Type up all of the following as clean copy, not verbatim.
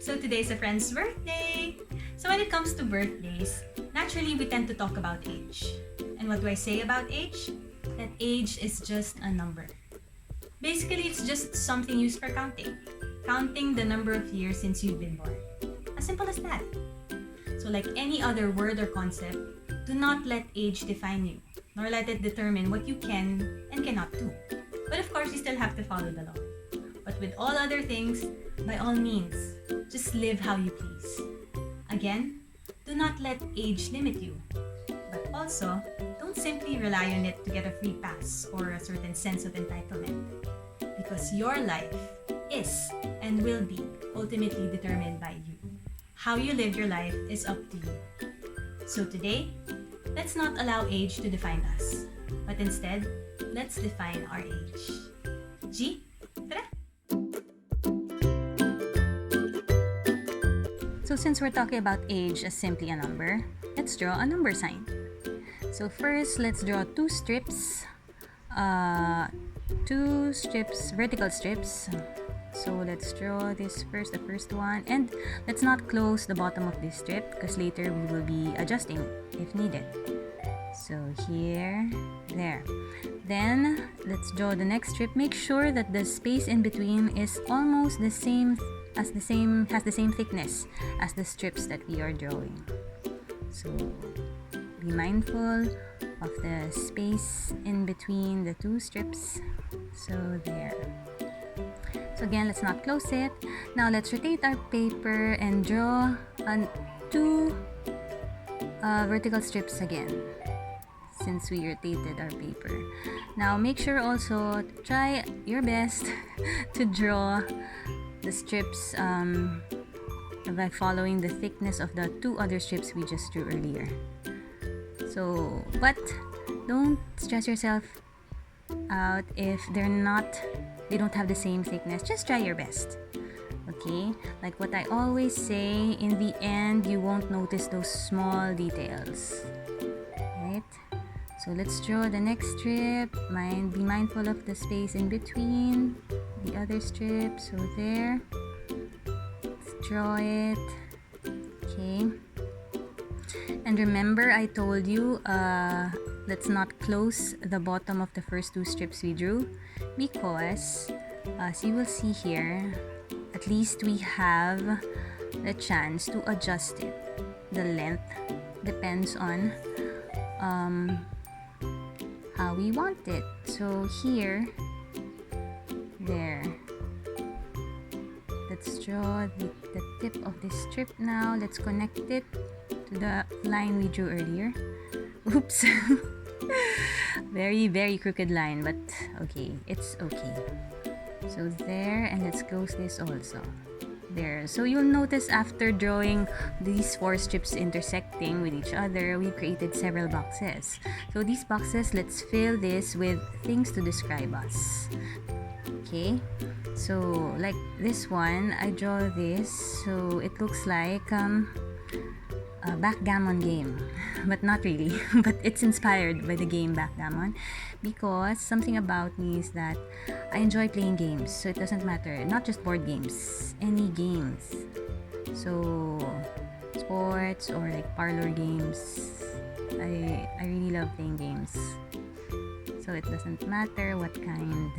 So today's a friend's birthday. So when it comes to birthdays, naturally we tend to talk about age. And what do I say about age? That age is just a number. Basically, it's just something used for counting. Counting the number of years since you've been born. As simple as that. So like any other word or concept, do not let age define you, nor let it determine what you can and cannot do. But of course, you still have to follow the law. But with all other things, by all means, just live how you please. Again, do not let age limit you. But also, don't simply rely on it to get a free pass or a certain sense of entitlement. Because your life is and will be ultimately determined by you. How you live your life is up to you. So today, let's not allow age to define us, but instead, let's define our age. G, tara! So since we're talking about age as simply a number, let's draw a number sign. So first, let's draw two strips, vertical strips. So let's draw this first, the first one, and let's not close the bottom of this strip because later we will be adjusting if needed. So here, there. Then let's draw the next strip. Make sure that the space in between is almost the same has the same thickness as the strips that we are drawing. So be mindful of the space in between the two strips. So there. So again, let's not close it. Now let's rotate our paper and draw two vertical strips again since we rotated our paper. Now make sure also to try your best to draw the strips by following the thickness of the two other strips we just drew earlier. So, but don't stress yourself out if they don't have the same thickness. Just try your best. Okay? Like what I always say, in the end, you won't notice those small details. Right? So let's draw the next strip. Be mindful of the space in between the other strip. So there. Let's draw it. Okay. And remember, I told you, let's not close the bottom of the first two strips we drew because, as you will see here, at least we have the chance to adjust it. The length depends on how we want it. So here, there. Let's draw the tip of this strip now. Let's connect it to the line we drew earlier. Oops. Very, very crooked line, but okay, it's okay. So there, and let's close this also. There. So you'll notice after drawing these four strips intersecting with each other, we created several boxes. So these boxes, let's fill this with things to describe us. Okay, so like this one, I draw this, so it looks like a backgammon game, but not really. But it's inspired by the game backgammon because something about me is that I enjoy playing games, so it doesn't matter, not just board games, any games. So sports or like parlor games, I really love playing games, so it doesn't matter what kind.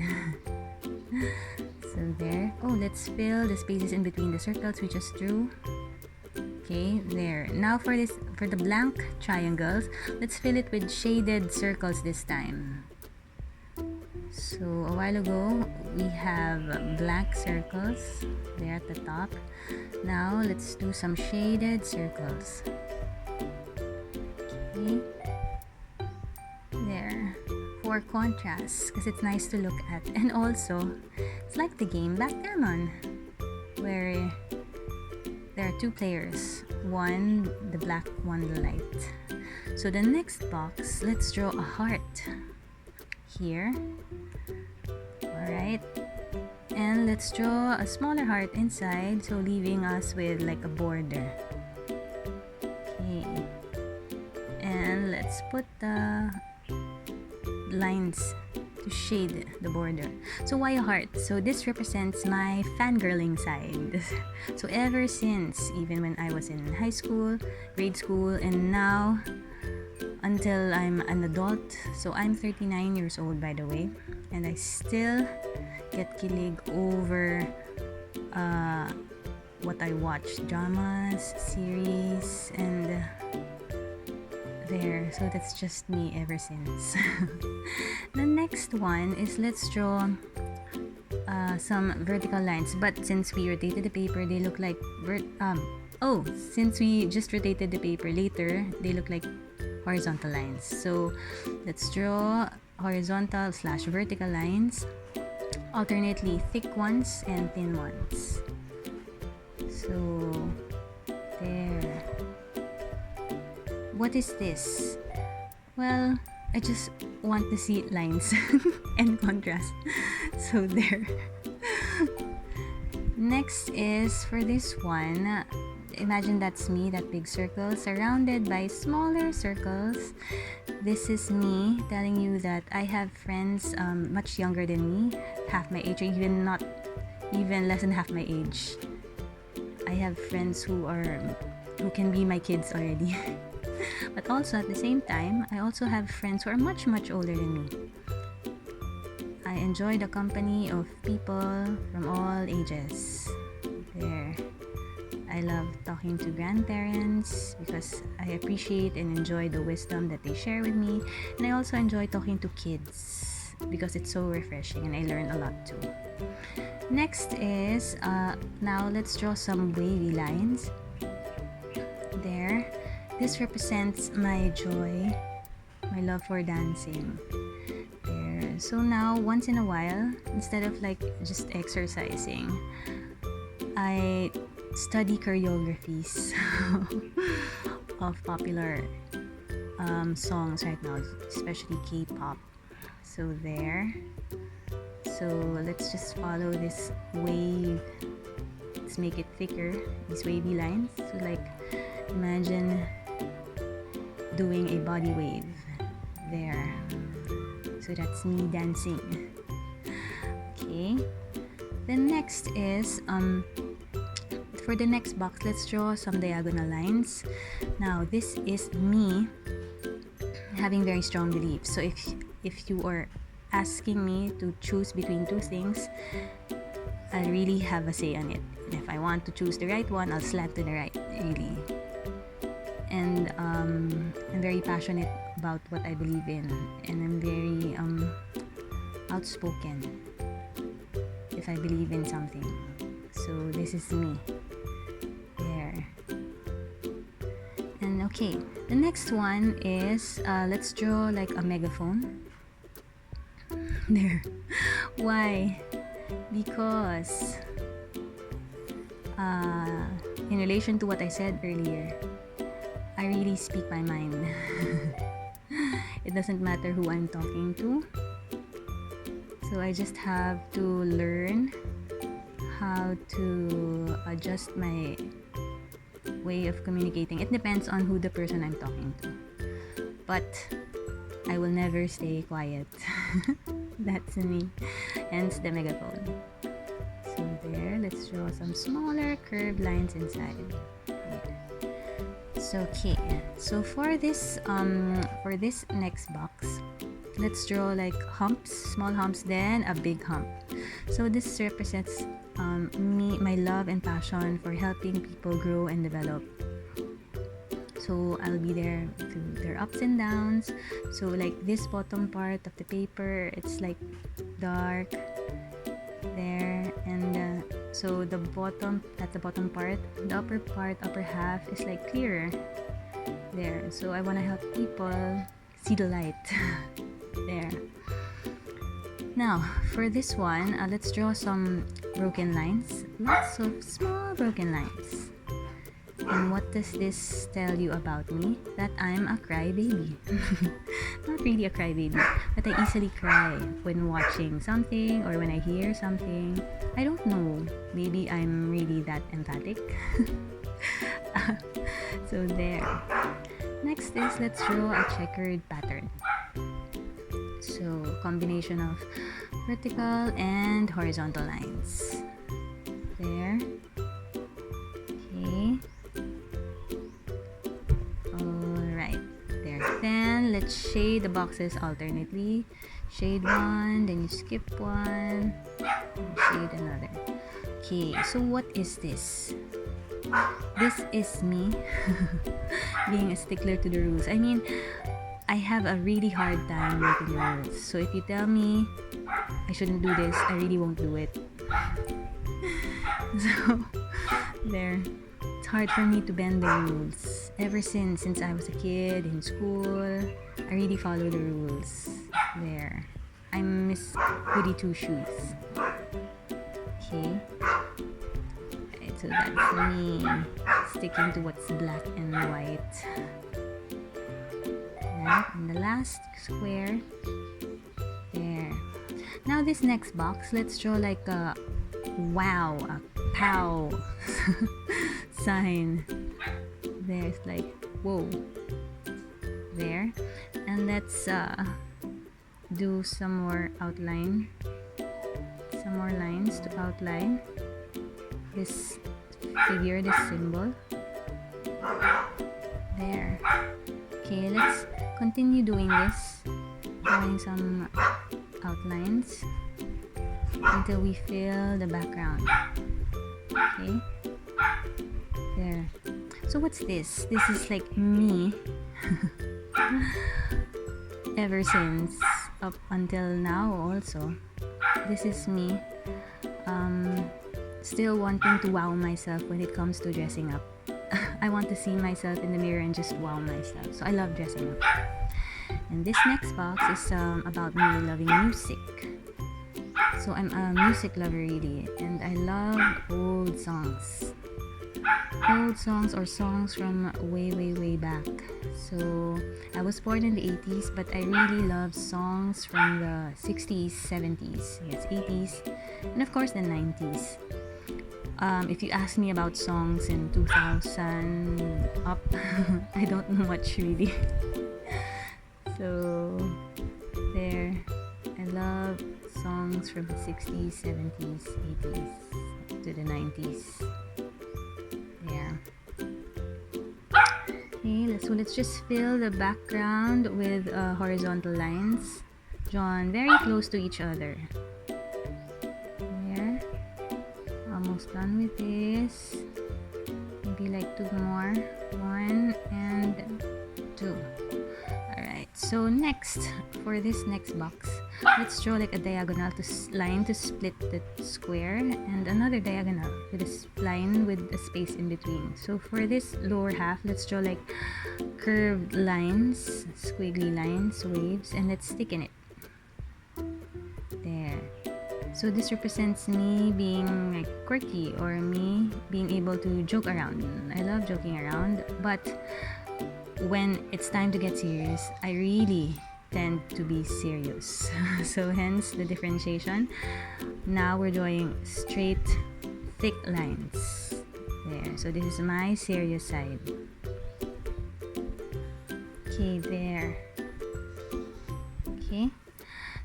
So there. Oh, let's fill the spaces in between the circles we just drew. Okay, there. Now for the blank triangles, let's fill it with shaded circles this time. So a while ago, we have blank circles there at the top. Now let's do some shaded circles. Okay. There. For contrast, because it's nice to look at. And also, it's like the game backgammon, where there are two players, one the black, one the light. So the next box, let's draw a heart here. Alright, and let's draw a smaller heart inside, so leaving us with like a border. Okay, and let's put the lines to to shade the border. So why a heart? So this represents my fangirling side. So ever since, even when I was in high school, grade school, and now until I'm an adult. So I'm 39 years old, by the way, and I still get kilig over what I watch, dramas, series, and there. So that's just me ever since. The next one is, let's draw some vertical lines, but since we rotated the paper, they look like since we just rotated the paper later, they look like horizontal lines. So let's draw horizontal / vertical lines, alternately thick ones and thin ones. So there. What is this? Well, I just want to see lines and contrast. So there. Next is for this one. Imagine that's me, that big circle surrounded by smaller circles. This is me telling you that I have friends much younger than me, half my age, or even less than half my age. I have friends who can be my kids already. But also at the same time, I also have friends who are much older than me. I enjoy the company of people from all ages. There. I love talking to grandparents because I appreciate and enjoy the wisdom that they share with me. And I also enjoy talking to kids because it's so refreshing and I learn a lot too. Next is, now let's draw some wavy lines. There. This represents my joy, my love for dancing. There. So now, once in a while, instead of like just exercising, I study choreographies of popular songs right now, especially K-pop. So there. So let's just follow this wave. Let's make it thicker, these wavy lines. So like, imagine doing a body wave there. So that's me dancing. Okay. The next is for the next box, let's draw some diagonal lines. Now this is me having very strong beliefs. So if you are asking me to choose between two things, I really have a say on it. And if I want to choose the right one, I'll slant to the right, really. And I'm very passionate about what I believe in, and I'm very outspoken if I believe in something. So this is me. There. And okay, the next one is let's draw like a megaphone. There. Why? Because in relation to what I said earlier, I really speak my mind. It doesn't matter who I'm talking to. So I just have to learn how to adjust my way of communicating. It depends on who the person I'm talking to. But I will never stay quiet. That's me. Hence the megaphone. So there, let's draw some smaller curved lines inside. So okay. So for this next box, let's draw like humps, small humps, then a big hump. So this represents my love and passion for helping people grow and develop. So I'll be there through their ups and downs. So like this bottom part of the paper, it's like dark there, and so the bottom part, the upper half is like clearer there. So I want to help people see the light there. Now for this one, let's draw some broken lines, lots of small broken lines. And what does this tell you about me? That I'm a crybaby. Not really a crybaby, but I easily cry when watching something or when I hear something. I don't know, maybe I'm really that emphatic. So there. Next is, let's draw a checkered pattern. So combination of vertical and horizontal lines. There. Okay. Alright. There. Then let's shade the boxes alternately. Shade one, then you skip one, and shade another. Okay, so what is this? This is me being a stickler to the rules. I mean, I have a really hard time breaking the rules. So if you tell me I shouldn't do this, I really won't do it. So, there. It's hard for me to bend the rules. Ever since I was a kid in school, I really follow the rules. There. I'm Miss Goody Two Shoes. Okay. Right, so that's me sticking to what's black and white. Right, and the last square. There. Now this next box, let's draw like a wow, a pow sign. There's like whoa. There. And let's do some more outline. Some more lines to outline this figure, this symbol. There. Okay, let's continue doing this, drawing some outlines until we fill the background. Okay. There. So what's this? This is like me ever since up until now also. This is me still wanting to wow myself when it comes to dressing up. I want to see myself in the mirror and just wow myself. So I love dressing up. And this next box is about me loving music. So I'm a music lover really, and I love old songs. Old songs or songs from way back. So I was born in the 80s, but I really love songs from the 60s, 70s, yes, 80s, and of course the 90s. If you ask me about songs in 2000 up, I don't know much really. So there, I love songs from the 60s, 70s, 80s to the 90s. Yeah. Okay, so let's just fill the background with horizontal lines drawn very close to each other. There. Almost done with this. Maybe like two more. 1 and 2. Alright, so next, for this next box, let's draw like a diagonal line to split the square, and another diagonal with a line with a space in between. So for this lower half, let's draw like curved lines, squiggly lines, waves, and let's stick in it. There. So this represents me being like quirky, or me being able to joke around. I love joking around, but when it's time to get serious, I really tend to be serious. So hence the differentiation. Now we're drawing straight, thick lines. There. So this is my serious side. Okay, there. Okay.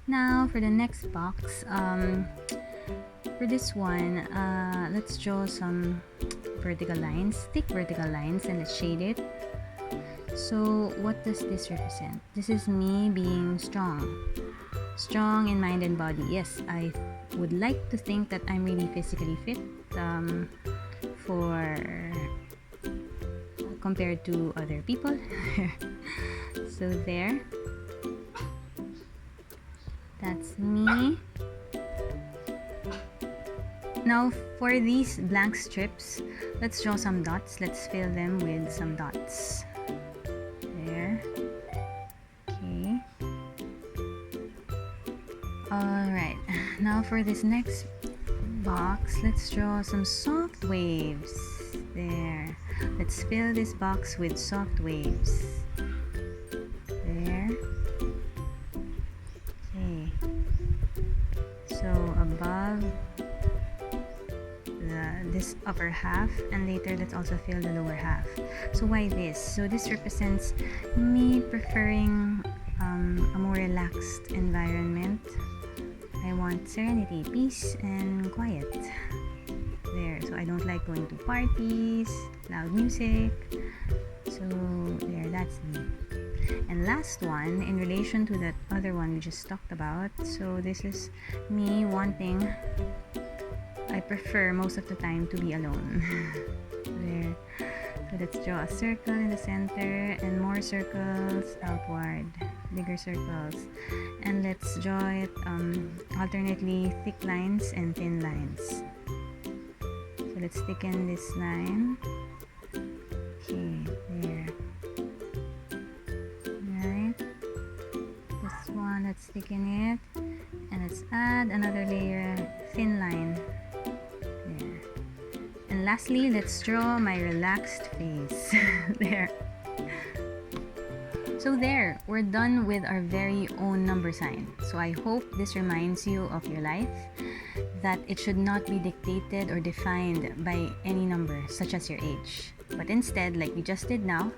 Now for the next box, for this one, let's draw some vertical lines, thick vertical lines, and let's shade it. So what does this represent? This is me being strong in mind and body. Yes, I would like to think that I'm really physically fit for compared to other people. So there, that's me. Now for these blank strips, let's draw some dots. Let's fill them with some dots. There. Okay. Alright, now for this next box, let's draw some soft waves. There. Let's fill this box with soft waves. There. Okay. So above this upper half, and later let's also fill the lower half. So why this? So this represents me preferring a more relaxed environment. I want serenity, peace, and quiet. There, so I don't like going to parties, loud music. So there, that's me. And last one, in relation to that other one we just talked about, so this is me wanting, I prefer most of the time to be alone. There. So let's draw a circle in the center and more circles outward, bigger circles. And let's draw it alternately thick lines and thin lines. So let's thicken this line. Okay, there. Alright. This one, let's thicken it. And let's add another layer, thin line. There. And lastly, let's draw my relaxed face. There. So there, we're done with our very own number sign. So I hope this reminds you of your life, that it should not be dictated or defined by any number, such as your age. But instead, like we just did now,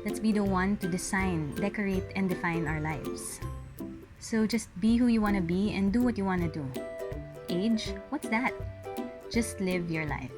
let's be the one to design, decorate, and define our lives. So just be who you want to be and do what you want to do. Age? What's that? Just live your life.